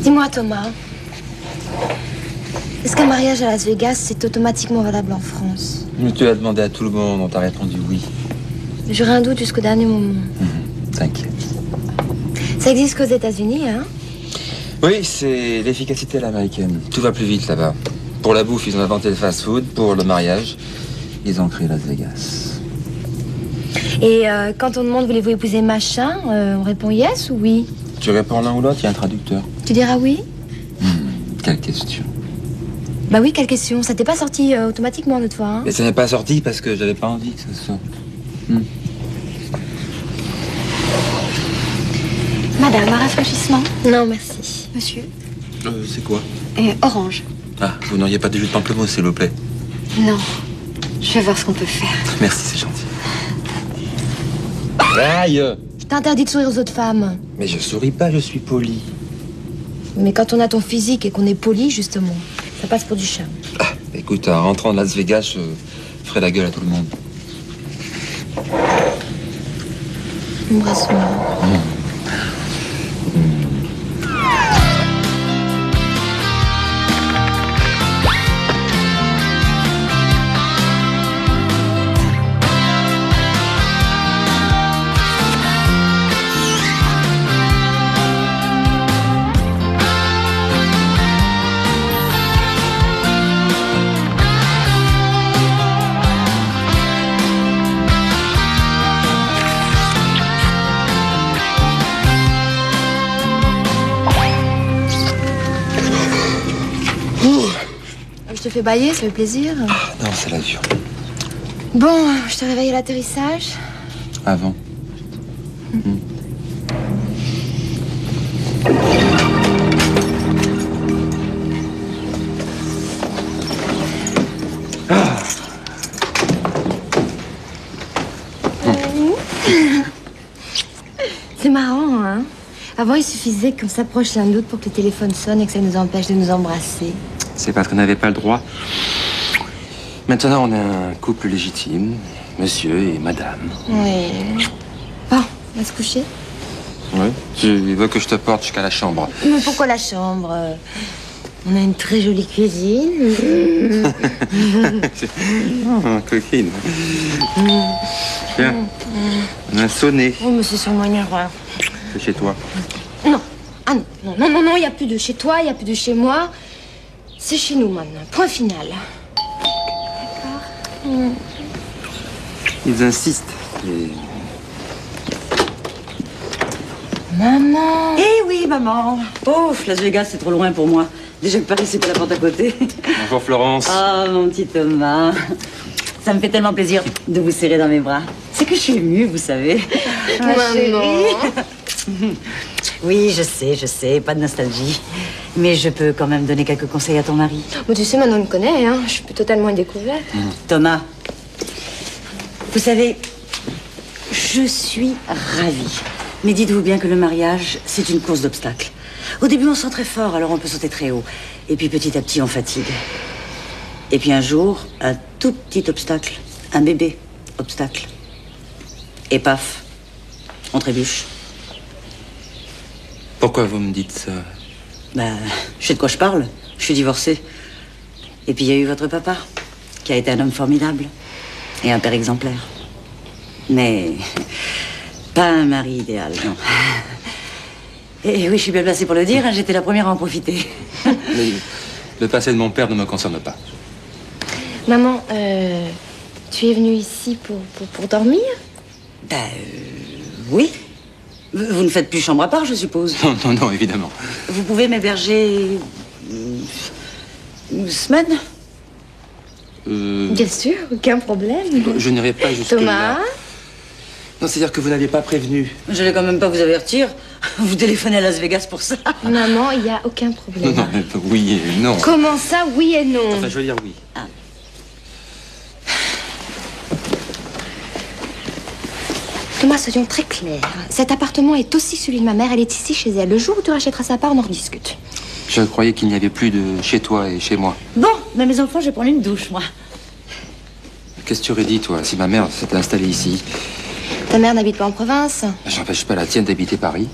Dis-moi, Thomas, est-ce qu'un mariage à Las Vegas, c'est automatiquement valable en France? Mais tu as demandé à tout le monde, on t'a répondu oui. J'aurais un doute jusqu'au dernier moment. T'inquiète. Ça existe qu'aux États-Unis, hein? Oui, c'est l'efficacité à l'américaine. Tout va plus vite là-bas. Pour la bouffe, ils ont inventé le fast-food. Pour le mariage, ils ont créé Las Vegas. Et quand on demande voulez-vous épouser machin, on répond yes ou oui? Tu réponds l'un ou l'autre, il y a un traducteur. Tu diras oui? Quelle question? Bah oui, quelle question? Ça t'est pas sorti automatiquement l'autre fois, hein? Et ça n'est pas sorti parce que j'avais pas envie que ça sorte. Madame, un rafraîchissement? Non, merci. Monsieur? C'est quoi? Orange. Ah, vous n'auriez pas de jus de pamplemousse, s'il vous plaît? Non. Je vais voir ce qu'on peut faire. Merci, c'est gentil. Aïe! Je t'interdis de sourire aux autres femmes. Mais je souris pas, je suis poli. Mais quand on a ton physique et qu'on est poli, justement, ça passe pour du charme. Ah, écoute, en rentrant de Las Vegas, je ferai la gueule à tout le monde. Embrasse-moi. Je te fais bailler, ça fait plaisir. Ah, non, c'est la dure. Bon, je te réveille à l'atterrissage. Avant. C'est marrant, hein? Avant, il suffisait qu'on s'approche l'un de l'autre pour que le téléphone sonne et que ça nous empêche de nous embrasser. C'est parce qu'on n'avait pas le droit. Maintenant, on est un couple légitime, monsieur et madame. Oui. Bon, on va se coucher. Oui. Tu veux que je te porte jusqu'à la chambre? Mais pourquoi la chambre? On a une très jolie cuisine. Oh, coquine. Tiens, on a sonné. Oh, mais c'est sûrement une erreur. C'est chez toi. Non. Ah non, il n'y a plus de chez toi, il n'y a plus de chez moi. C'est chez nous maintenant. Point final. D'accord. Ils insistent. Maman. Eh oui, maman. Ouf, Las Vegas, c'est trop loin pour moi. Déjà que Paris, c'est pas la porte à côté. Bonjour Florence. Ah, mon petit Thomas. Ça me fait tellement plaisir de vous serrer dans mes bras. C'est que je suis émue, vous savez. Ma chérie. Oui, je sais, pas de nostalgie. Mais je peux quand même donner quelques conseils à ton mari. Bon, tu sais, maintenant, il me connaît, hein. Je suis plus totalement découverte. Thomas, vous savez, je suis ravie. Mais dites-vous bien que le mariage, c'est une course d'obstacles. Au début, on sent très fort, alors on peut sauter très haut. Et puis, petit à petit, on fatigue. Et puis un jour, un tout petit obstacle, un bébé obstacle. Et paf, on trébuche. Pourquoi vous me dites ça? Ben, je sais de quoi je parle. Je suis divorcée. Et puis il y a eu votre papa, qui a été un homme formidable. Et un père exemplaire. Mais pas un mari idéal, non. Et oui, je suis bien placée pour le dire, hein, j'étais la première à en profiter. Mais le passé de mon père ne me concerne pas. Maman, tu es venue ici pour dormir? Ben, oui. Vous ne faites plus chambre à part, je suppose. Non, évidemment. Vous pouvez m'héberger une semaine? Bien sûr, aucun problème. Je n'irai pas jusque-là. Thomas? Non, c'est-à-dire que vous n'aviez pas prévenu. Je n'allais quand même pas vous avertir. Vous téléphonez à Las Vegas pour ça. Maman, il n'y a aucun problème. Non, mais oui et non. Comment ça, oui et non? Enfin, je veux dire oui. Ah. Thomas, soyons très clairs. Cet appartement est aussi celui de ma mère. Elle est ici chez elle. Le jour où tu rachèteras sa part, on en rediscute. Je croyais qu'il n'y avait plus de chez toi et chez moi. Bon, mais mes enfants, je vais prendre une douche, moi. Qu'est-ce que tu aurais dit, toi, si ma mère s'était installée ici? Ta mère n'habite pas en province? J'empêche pas la tienne d'habiter Paris.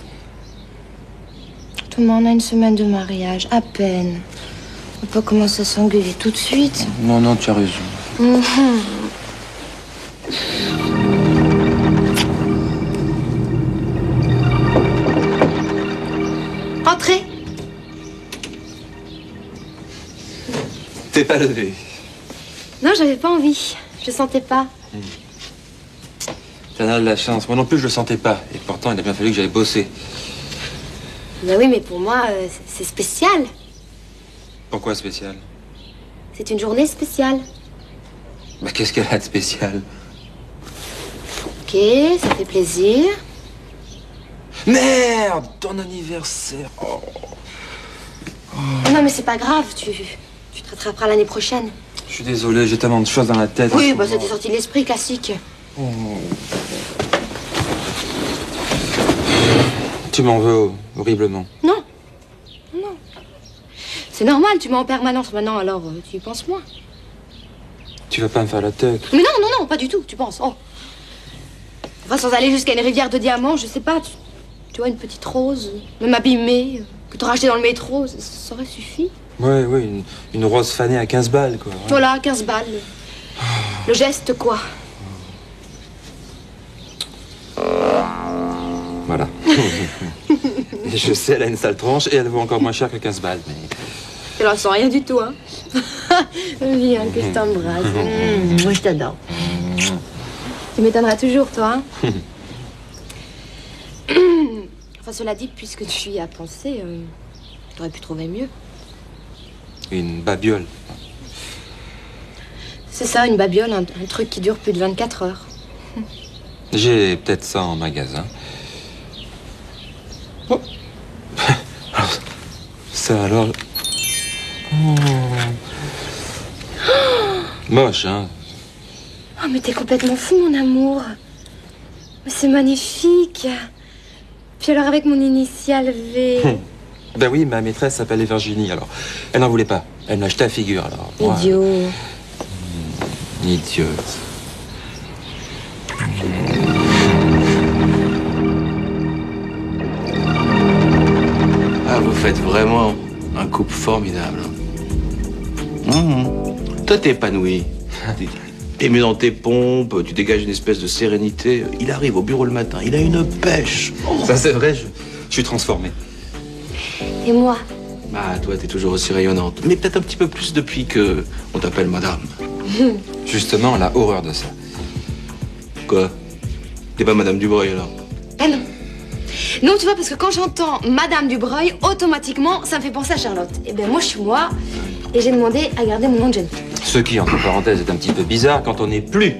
Thomas, on a une semaine de mariage, à peine. On peut commencer à s'engueuler tout de suite. Non, non, tu as raison. Entrez. T'es pas levé. Non, j'avais pas envie. Je sentais pas. T'en as de la chance. Moi non plus, je le sentais pas. Et pourtant, il a bien fallu que j'aille bosser. Ben oui, mais pour moi, c'est spécial. Pourquoi spécial? C'est une journée spéciale. Bah, qu'est-ce qu'elle a de spécial? Ok, ça fait plaisir. Merde! Ton anniversaire! Oh. Non, mais c'est pas grave, tu te rattraperas l'année prochaine. Je suis désolé, j'ai tellement de choses dans la tête. Oui, bah ça t'est sorti de l'esprit, classique. Oh. Tu m'en veux horriblement. Non. Non. C'est normal, tu m'as en permanence maintenant, alors tu y penses moins. Tu vas pas me faire la tête. Mais non, non, non, pas du tout, tu penses. Oh. Enfin, sans aller jusqu'à une rivière de diamants, je sais pas, tu vois, une petite rose, même abîmée, que t'auras acheté dans le métro, ça aurait suffi. Ouais, une rose fanée à 15 balles, quoi. Ouais. Voilà, 15 balles. Le geste, quoi. Voilà. Et je sais, elle a une sale tronche et elle vaut encore moins cher que 15 balles. Mais... Elle en sent rien du tout, hein. Viens, que je t'embrasse. Moi, je t'adore. Tu m'étonneras toujours, toi, hein. Enfin, cela dit, puisque tu y as pensé, t'aurais pu trouver mieux. Une babiole. C'est ça, une babiole, un truc qui dure plus de 24 heures. J'ai peut-être ça en magasin. Oh. Ça alors... Oh. Moche, hein. Oh, mais t'es complètement fou, mon amour. Mais c'est magnifique. Puis alors avec mon initiale V. Ben oui, ma maîtresse s'appelait Virginie, alors. Elle n'en voulait pas. Elle m'a jeté à figure, alors. Moi, Idiot. Idiote. Ah, vous faites vraiment un couple formidable. Toi, t'es épanoui. T'es mieux dans tes pompes, tu dégages une espèce de sérénité. Il arrive au bureau le matin, il a une pêche. Ça, c'est vrai, je suis transformé. Et moi? Ah, toi, t'es toujours aussi rayonnante. Mais peut-être un petit peu plus depuis que on t'appelle madame. Justement, elle a horreur de ça. Quoi? T'es pas madame Dubreuil, alors? Ah non. Non, tu vois, parce que quand j'entends Madame Dubreuil, automatiquement, ça me fait penser à Charlotte. Eh bien, moi, je suis moi, et j'ai demandé à garder mon nom de jeune fille. Ce qui, entre parenthèses, est un petit peu bizarre quand on n'est plus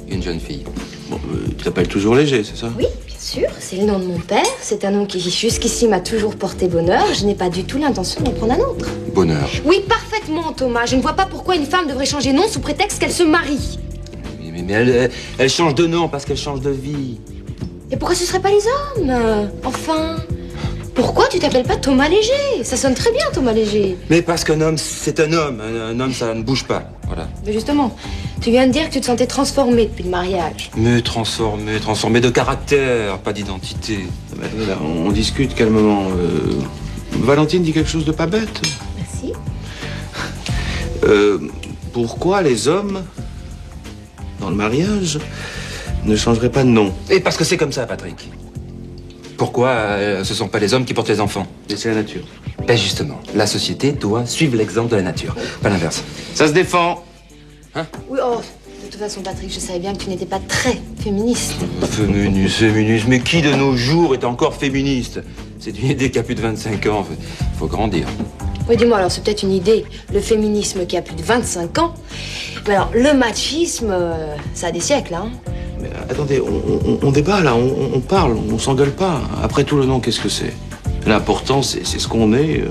une jeune fille. Bon, tu t'appelles toujours Léger, c'est ça? Oui, bien sûr, c'est le nom de mon père. C'est un nom qui, jusqu'ici, m'a toujours porté bonheur. Je n'ai pas du tout l'intention d'en prendre un autre. Bonheur. Oui, parfaitement, Thomas. Je ne vois pas pourquoi une femme devrait changer nom sous prétexte qu'elle se marie. Mais elle change de nom parce qu'elle change de vie. Et pourquoi ce serait pas les hommes? Enfin, pourquoi tu t'appelles pas Thomas Léger? Ça sonne très bien, Thomas Léger. Mais parce qu'un homme, c'est un homme. Un homme, ça ne bouge pas. Voilà. Mais justement, tu viens de dire que tu te sentais transformé depuis le mariage. Me transformer de caractère, pas d'identité. Attendez, là, on discute calmement. Valentine dit quelque chose de pas bête. Merci. Pourquoi les hommes, dans le mariage, ne changeraient pas de nom? Et parce que c'est comme ça, Patrick. Pourquoi ce sont pas les hommes qui portent les enfants? Et c'est la nature. Ben justement, la société doit suivre l'exemple de la nature, pas l'inverse. Ça se défend. Oui, oh, de toute façon, Patrick, je savais bien que tu n'étais pas très féministe. Féministe, mais qui de nos jours est encore féministe? C'est une idée qui a plus de 25 ans, faut grandir. Oui, dis-moi, alors c'est peut-être une idée, le féminisme qui a plus de 25 ans. Mais alors, le machisme, ça a des siècles, hein. Mais attendez, on débat là, on parle, on s'engueule pas. Après tout, le nom, qu'est-ce que c'est? L'important, c'est ce qu'on est,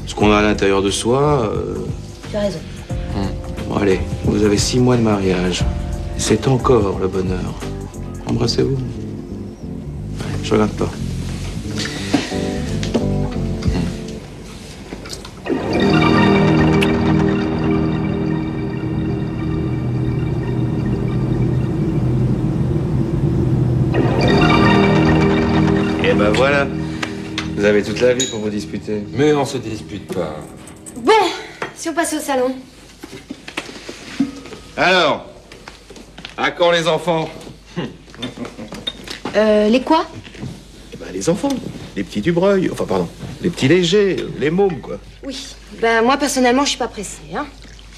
ce qu'on a à l'intérieur de soi. Tu as raison. Bon, allez, vous avez 6 mois de mariage. C'est encore le bonheur. Embrassez-vous. Allez, je regarde pas. Et ben voilà. Vous avez toute la vie pour vous disputer. Mais on se dispute pas. Bon, si on passait au salon. Alors, à quand les enfants? Les quoi? Eh ben, les enfants. Les petits Dubreuil. Enfin, pardon. Les petits légers, les mômes, quoi. Oui. Ben, moi, personnellement, je suis pas pressée, hein.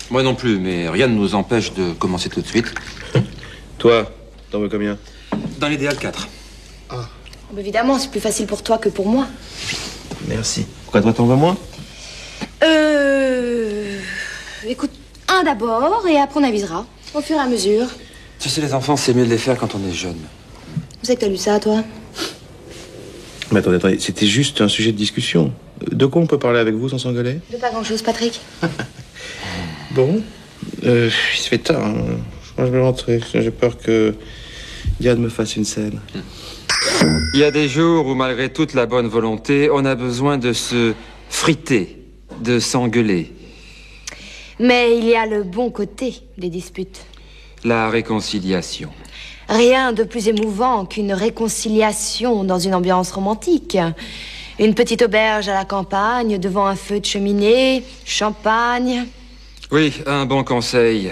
Moi non plus, mais rien ne nous empêche de commencer tout de suite. Toi, t'en veux combien? Dans l'idéal, 4. Ben, évidemment, c'est plus facile pour toi que pour moi. Merci. Pourquoi toi, t'en veux moins? Écoute, un d'abord, et après on avisera. Au fur et à mesure. Tu sais, les enfants, c'est mieux de les faire quand on est jeune. Où c'est que t'as lu ça, toi? Mais attendez, c'était juste un sujet de discussion. De quoi on peut parler avec vous sans s'engueuler? De pas grand-chose, Patrick. Bon. Il se fait tard, hein. Je vais rentrer. J'ai peur que Diane me fasse une scène. Il y a des jours où, malgré toute la bonne volonté, on a besoin de se friter, de s'engueuler. Mais il y a le bon côté des disputes. La réconciliation. Rien de plus émouvant qu'une réconciliation dans une ambiance romantique. Une petite auberge à la campagne, devant un feu de cheminée, champagne. Oui, un bon conseil.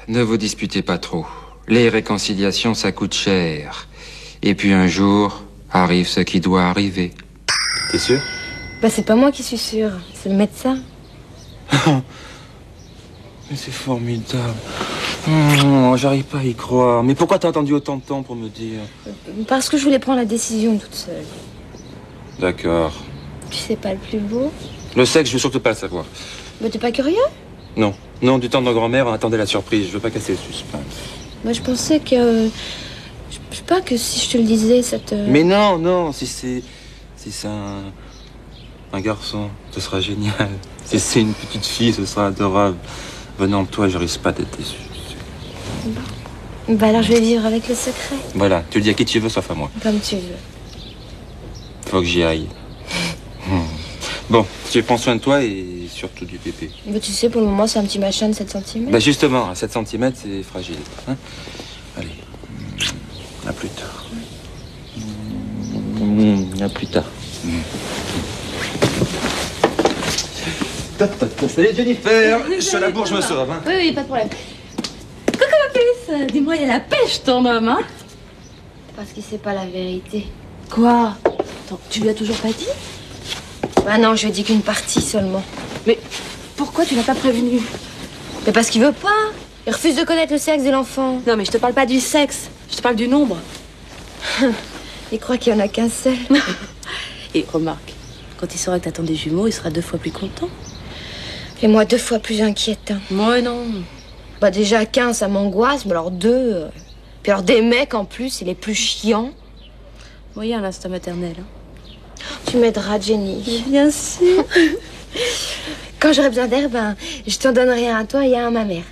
Ne vous disputez pas trop. Les réconciliations, ça coûte cher. Et puis un jour, arrive ce qui doit arriver. T'es sûr? Bah, c'est pas moi qui suis sûre, c'est le médecin. Mais c'est formidable. J'arrive pas à y croire. Mais pourquoi t'as attendu autant de temps pour me dire? Parce que je voulais prendre la décision toute seule. D'accord. Tu sais pas le plus beau? Le sexe, je veux surtout pas le savoir. Bah, t'es pas curieux? Non. Non, du temps de nos grand-mères, on attendait la surprise. Je veux pas casser le suspense. Moi, je pensais que... Je sais pas que si je te le disais, ça te... Mais non, si c'est un garçon, ce sera génial. Si c'est une petite fille, ce sera adorable. Venant de toi, je risque pas d'être déçu. Bah alors, je vais vivre avec le secret. Voilà, tu le dis à qui tu veux, sauf à moi. Comme tu veux. Faut que j'y aille. Bon, tu prends soin de toi et surtout du bébé. Bah, tu sais, pour le moment, c'est un petit machin de 7 cm. Bah justement, à 7 cm, c'est fragile. Hein, allez, à plus tard. À plus tard. Salut Jennifer, je suis à la bourre, je me sauve. Hein. Oui, pas de problème. Coucou ma puce. Dis-moi, il y a la pêche ton homme, hein? Parce qu'il sait pas la vérité. Quoi? Attends, tu lui as toujours pas dit? Bah non, je lui ai dit qu'une partie seulement. Mais pourquoi tu l'as pas prévenu? Mais parce qu'il veut pas. Il refuse de connaître le sexe de l'enfant. Non, mais je te parle pas du sexe. Je te parle du nombre. Il croit qu'il y en a qu'un seul. Et remarque, quand il saura que t'attends des jumeaux, il sera 2 fois plus content. Et moi, 2 fois plus inquiète. Hein. Moi, non. Bah déjà 15, ça m'angoisse, mais alors 2... Puis alors des mecs, en plus, c'est les plus chiants. Voyez un instinct maternel. Hein. Tu m'aideras, Jenny. Bien sûr. Quand j'aurai besoin d'air, ben, je t'en donnerai un à toi et un à ma mère.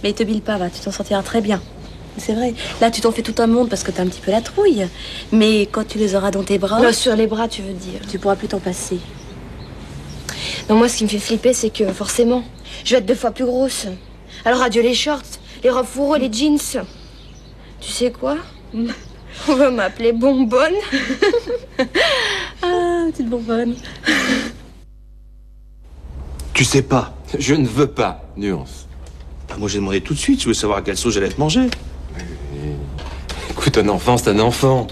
Mais te bile pas, va, tu t'en sortiras très bien. C'est vrai. Là, tu t'en fais tout un monde parce que t'as un petit peu la trouille. Mais quand tu les auras dans tes bras... Là, sur les bras, tu veux dire. Tu pourras plus t'en passer. Non, moi, ce qui me fait flipper, c'est que, forcément, je vais être 2 fois plus grosse. Alors, adieu les shorts, les robes fourreaux, les jeans. Tu sais quoi? On va m'appeler Bonbonne. Ah, petite bonbonne. Tu sais pas. Je ne veux pas, nuance. Bah, moi, j'ai demandé tout de suite. Je veux savoir à quelle sauce j'allais te manger. Écoute, un enfant, c'est un enfant.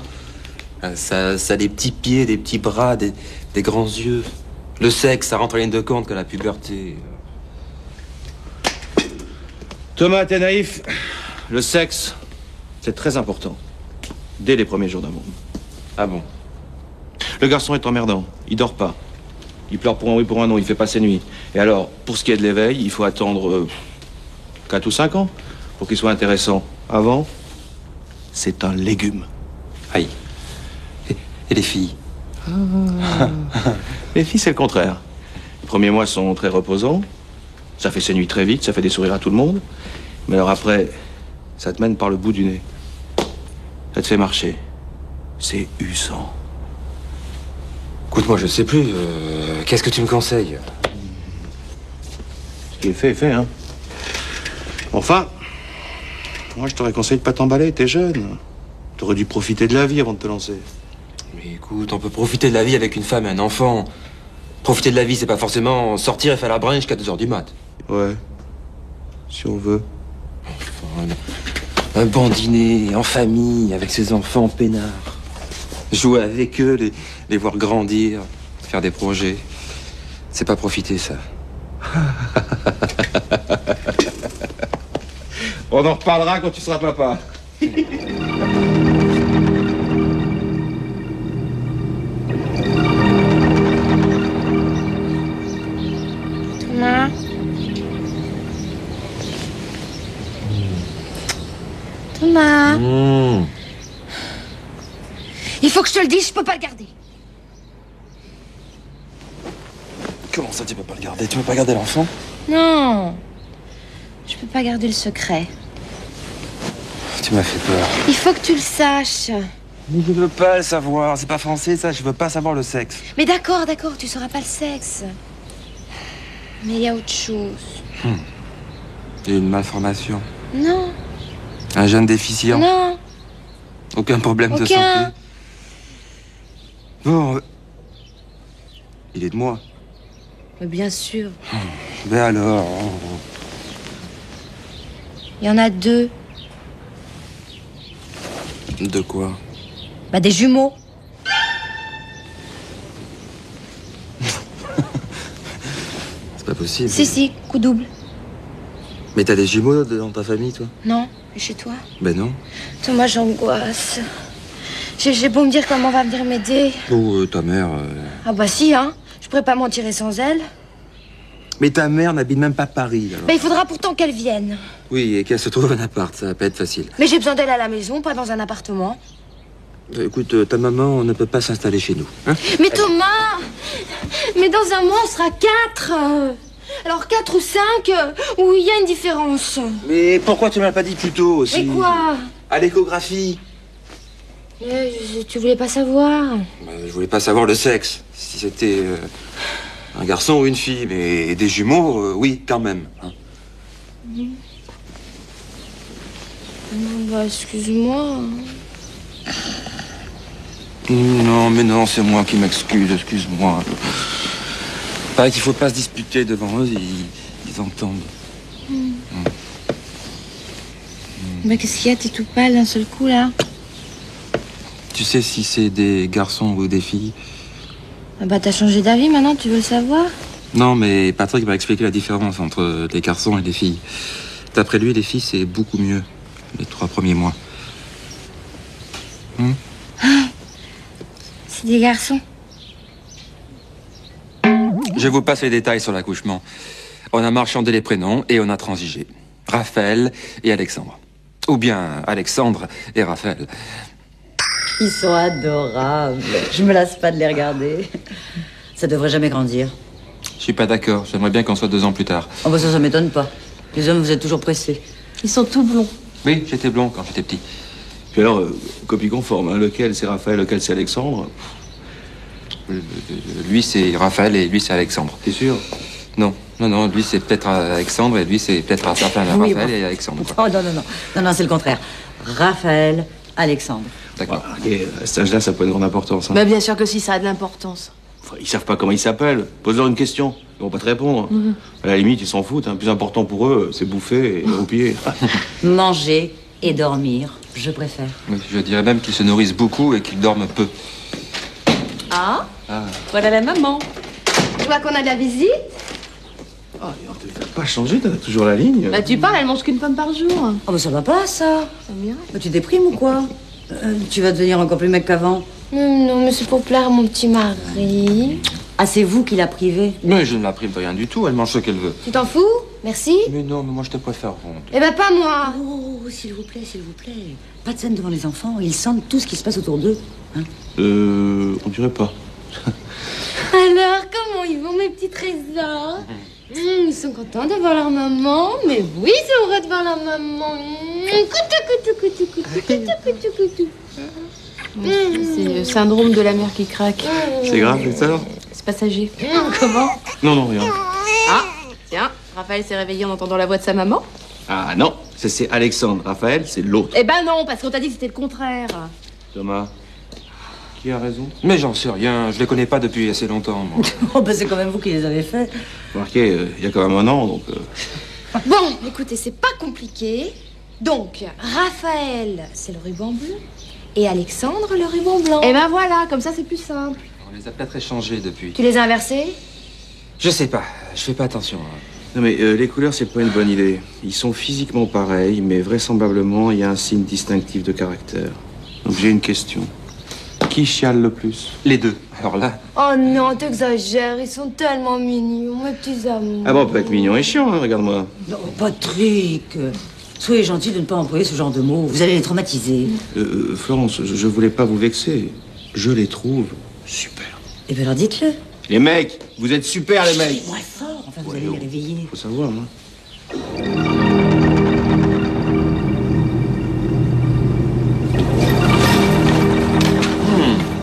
Ça a des petits pieds, des petits bras, des grands yeux. Le sexe, ça rentre en ligne de compte que la puberté. Thomas, t'es naïf. Le sexe, c'est très important. Dès les premiers jours d'amour. Ah bon? Le garçon est emmerdant. Il dort pas. Il pleure pour un oui, pour un non. Il fait pas ses nuits. Et alors, pour ce qui est de l'éveil, il faut attendre 4 ou 5 ans pour qu'il soit intéressant. Avant, c'est un légume. Aïe. Et les filles? Les filles, c'est le contraire. Les premiers mois sont très reposants. Ça fait ses nuits très vite, ça fait des sourires à tout le monde. Mais alors après, ça te mène par le bout du nez. Ça te fait marcher. C'est usant. Écoute, moi, je sais plus. Qu'est-ce que tu me conseilles? Ce qui est fait, est fait, hein. Enfin, moi, je t'aurais conseillé de pas t'emballer, t'es jeune. T'aurais dû profiter de la vie avant de te lancer. Mais écoute, on peut profiter de la vie avec une femme et un enfant. Profiter de la vie, c'est pas forcément sortir et faire la brinche jusqu'à 2h du mat. Ouais. Si on veut. Enfin, un bon dîner, en famille, avec ses enfants peinards. Jouer avec eux, les voir grandir, faire des projets. C'est pas profiter, ça. On en reparlera quand tu seras papa. Thomas. Thomas. Il faut que je te le dise, je peux pas le garder. Comment ça, tu peux pas le garder? Tu veux pas garder l'enfant? Non. Je peux pas garder le secret. Tu m'as fait peur. Il faut que tu le saches. Mais je veux pas le savoir. C'est pas français, ça. Je veux pas savoir le sexe. Mais d'accord, tu sauras pas le sexe. Mais il y a autre chose. Il y a une malformation. Non. Un gène déficient. Non. Aucun problème de Aucun. santé. Bon. Il est de moi. Mais bien sûr. Ben alors. Il y en a 2. De quoi? Bah des jumeaux. C'est pas possible. Si, coup double. Mais t'as des jumeaux dans ta famille, toi? Non, et chez toi? Ben non. Thomas, j'angoisse. J'ai beau me dire comment on va venir m'aider. Oh, ta mère... Ah bah si, hein. Je pourrais pas m'en tirer sans elle. Mais ta mère n'habite même pas Paris, alors. Bah il faudra pourtant qu'elle vienne. Oui, et qu'elle se trouve un appart, ça va pas être facile. Mais j'ai besoin d'elle à la maison, pas dans un appartement. Écoute, ta maman ne peut pas s'installer chez nous, hein? Mais Thomas! Mais dans un mois, on sera 4. Alors 4 ou 5, où il y a une différence. Mais pourquoi tu m'as pas dit plus tôt aussi? Et quoi? À l'échographie. Tu voulais pas savoir. Je voulais pas savoir le sexe. Si c'était un garçon ou une fille, mais des jumeaux, oui, quand même. Hein. Bah, excuse-moi. Non, mais non, c'est moi qui m'excuse, excuse-moi. Pareil qu'il faut pas se disputer devant eux, ils entendent. Mais qu'est-ce qu'il y a? T'es tout pâle d'un seul coup, là. Tu sais si c'est des garçons ou des filles? Ah bah, t'as changé d'avis maintenant, tu veux le savoir? Non, mais Patrick m'a expliqué la différence entre les garçons et les filles. D'après lui, les filles, c'est beaucoup mieux, les 3 premiers mois. C'est des garçons. Je vous passe les détails sur l'accouchement. On a marchandé les prénoms et on a transigé. Raphaël et Alexandre. Ou bien Alexandre et Raphaël. Ils sont adorables. Je me lasse pas de les regarder. Ça devrait jamais grandir. Je suis pas d'accord. J'aimerais bien qu'on soit 2 ans plus tard. Oh bah ça m'étonne pas. Les hommes, vous êtes toujours pressés. Ils sont tout blonds. Oui, j'étais blond quand j'étais petit. Puis alors, copie conforme, hein, lequel c'est Raphaël, lequel c'est Alexandre? Lui, c'est Raphaël et lui, c'est Alexandre. T'es sûr? Non, lui, c'est peut-être Alexandre et lui, c'est peut-être un certain Oui, Raphaël bon. et Alexandre. Quoi. Oh non, c'est le contraire. Raphaël, Alexandre. D'accord. Et à cet âge-là, ça peut être grande importance. Hein. Bah bien sûr que si, ça a de l'importance. Enfin, ils savent pas comment ils s'appellent. Pose-leur une question. Ils vont pas te répondre. À la limite, ils s'en foutent. Hein. Le plus important pour eux, c'est bouffer et roupiller. Manger et dormir, je préfère. Oui, je dirais même qu'ils se nourrissent beaucoup et qu'ils dorment peu. Ah, voilà la maman. Je vois qu'on a de la visite. Ah, t'as pas changé, t'as toujours la ligne. Bah tu parles, elle mange qu'une pomme par jour. Oh bah ça va pas, ça. Ça m'irait. Bah, tu déprimes ou quoi? Tu vas devenir encore plus mec qu'avant. Non, mais c'est pour plaire à mon petit mari. Ah, c'est vous qui la privez. Mais je ne la prime de rien du tout, elle mange ce qu'elle veut. Tu t'en fous? Merci. Mais non, mais moi je te préfère ronde. Eh ben, pas moi. Oh, s'il vous plaît. Pas de scène devant les enfants. Ils sentent tout ce qui se passe autour d'eux. Hein? On dirait pas. Alors, comment ils vont, mes petits trésors? Ils sont contents de voir leur maman. Mais oui, ils sont heureux de voir leur maman. Coutou. C'est le syndrome de la mère qui craque. C'est grave, Victor? C'est passager. Comment? Non, rien. Ah, tiens, Raphaël s'est réveillé en entendant la voix de sa maman. Ah non, ça c'est Alexandre. Raphaël, c'est l'autre. Eh ben non, parce qu'on t'a dit que c'était le contraire. Thomas, Qui a raison? Mais j'en sais rien, je les connais pas depuis assez longtemps, moi. Oh, ben c'est quand même vous qui les avez faits. Remarquez, il y a quand même un an, donc... Bon, écoutez, c'est pas compliqué. Donc, Raphaël, c'est le ruban bleu. Et Alexandre, le ruban blanc. Et ben voilà, comme ça, c'est plus simple. On les a peut-être échangés depuis. Tu les as inversés? Je sais pas, je fais pas attention. Hein. Non mais les couleurs, c'est pas une bonne idée. Ils sont physiquement pareils, mais vraisemblablement, il y a un signe distinctif de caractère. Donc j'ai une question. Qui chiale le plus? Les deux. Alors là, Oh non, t'exagères, ils sont tellement mignons, mes petits amours. Ah bon, on peut être mignon et chiant, hein, regarde-moi. Non, Patrick. Soyez gentil de ne pas employer ce genre de mots. Vous allez les traumatiser. Florence, je voulais pas vous vexer. Je les trouve super. Eh bien, alors dites-le. Les mecs, vous êtes super, les mecs. Moins fort, enfin, vous Ouais, allez les oh. réveiller. Faut savoir, hein.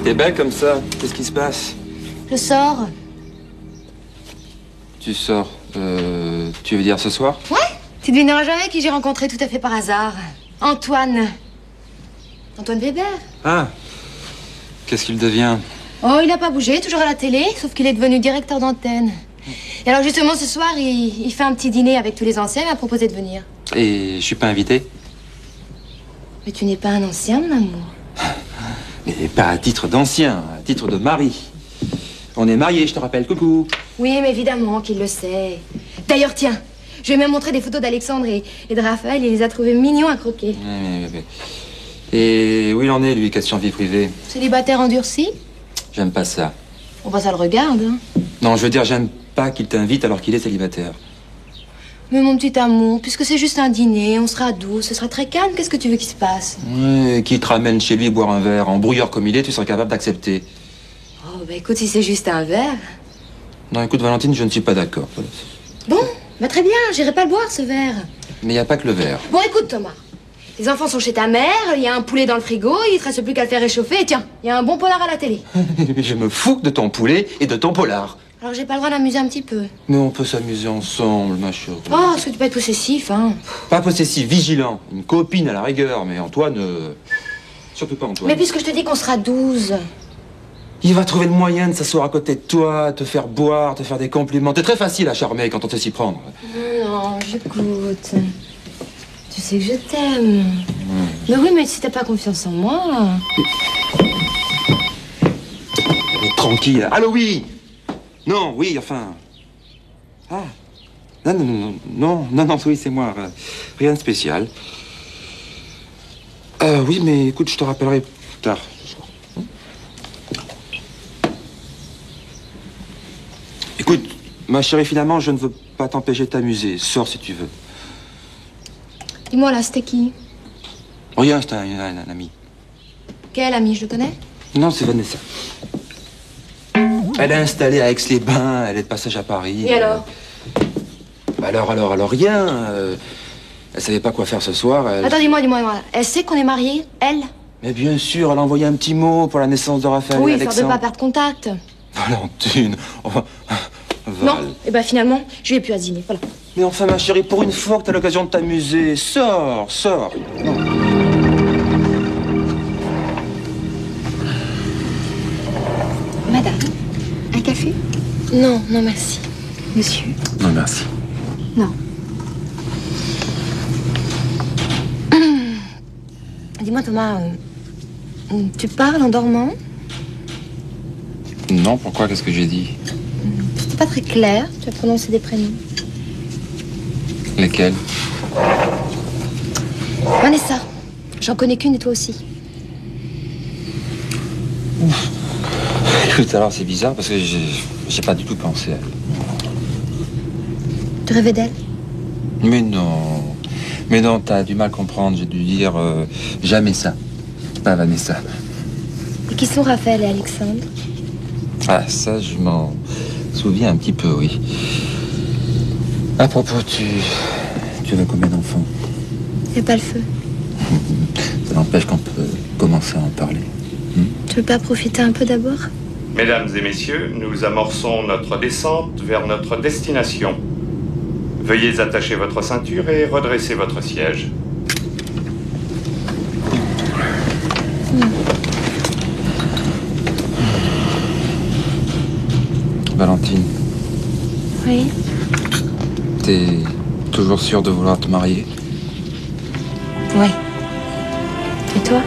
t'es belle comme ça. Qu'est-ce qui se passe? Je sors. Tu sors. Tu veux dire ce soir? Ouais? Tu devineras jamais qui j'ai rencontré tout à fait par hasard. Antoine. Antoine Weber. Ah. Qu'est-ce qu'il devient? Oh, il n'a pas bougé, toujours à la télé, sauf qu'il est devenu directeur d'antenne. Et alors justement, ce soir, il fait un petit dîner avec tous les anciens, il m'a proposé de venir. Et je suis pas invité? Mais tu n'es pas un ancien, mon amour. Mais pas à titre d'ancien, à titre de mari. On est mariés, je te rappelle, coucou. Oui, mais évidemment qu'il le sait. D'ailleurs, tiens, je vais même montrer des photos d'Alexandre et de Raphaël, il les a trouvés mignons à croquer. Et où il en est, lui, question vie privée? Célibataire endurci? J'aime pas ça. On va ça le regarde, hein. Non, je veux dire, j'aime pas qu'il t'invite alors qu'il est célibataire. Mais mon petit amour, puisque c'est juste un dîner, on sera doux, ce sera très calme, qu'est-ce que tu veux qu'il se passe? Ouais, qu'il te ramène chez lui boire un verre, en brouilleur comme il est, tu seras capable d'accepter. Oh, bah écoute, si c'est juste un verre... Non, écoute, Valentine, je ne suis pas d'accord. Bon, bah très bien, j'irai pas le boire, ce verre. Mais il n'y a pas que le verre. Bon, écoute, Thomas. Les enfants sont chez ta mère, il y a un poulet dans le frigo, il te reste plus qu'à le faire réchauffer, et tiens, il y a un bon polar à la télé. Je me fous de ton poulet et de ton polar. Alors j'ai pas le droit d'amuser un petit peu. Mais on peut s'amuser ensemble, ma chérie. Oh, est-ce que tu peux être possessif, hein? Pas possessif, vigilant. Une copine à la rigueur, mais Antoine... Surtout pas Antoine. Mais puisque je te dis qu'on sera 12... Il va trouver le moyen de s'asseoir à côté de toi, te faire boire, te faire des compliments. T'es très facile à charmer quand on sait s'y prendre. Non, j'écoute. Tu sais que je t'aime. Mais oui, mais si t'as pas confiance en moi... Mais tranquille. Allô, oui. Non, oui, enfin... Ah. Non, oui, c'est moi. Rien de spécial. Oui, mais écoute, je te rappellerai plus tard. Écoute, ma chérie, finalement, je ne veux pas t'empêcher de t'amuser. Sors si tu veux. Dis-moi là, c'était qui? Rien, c'est un ami. Quel ami, je le connais? Non, c'est Vanessa. Elle est installée à Aix-les-Bains, elle est de passage à Paris. Et alors? Alors, rien. Elle savait pas quoi faire ce soir. Attends, dis-moi. Elle sait qu'on est mariés, elle? Mais bien sûr, elle a envoyé un petit mot pour la naissance de Raphaël et Oui, Alexandre. histoire de pas perdre contact. Valentine. Val. Non, et ben finalement, je vais plus à ce dîner, voilà. Mais enfin, ma chérie, pour une fois que t'as l'occasion de t'amuser, sors. Non. Madame, un café? Non, merci. Monsieur? Non, merci. Non. Dis-moi, Thomas, tu parles en dormant? Non, pourquoi? Qu'est-ce que j'ai dit? C'était pas très clair, tu as prononcé des prénoms. Lesquels? Vanessa, j'en connais qu'une et toi aussi. Écoute, alors c'est bizarre parce que j'ai pas du tout pensé à elle. Tu rêvais d'elle? Mais non, t'as du mal à comprendre. J'ai dû dire jamais ça. Pas Vanessa. Et qui sont Raphaël et Alexandre? Ah, ça, je m'en souviens un petit peu, oui. À propos, tu veux combien d'enfants? Y a pas le feu. Ça n'empêche qu'on peut commencer à en parler. Tu veux pas profiter un peu d'abord? Mesdames et messieurs, nous amorçons notre descente vers notre destination. Veuillez attacher votre ceinture et redresser votre siège. T'es toujours sûre de vouloir te marier? Ouais. Et toi?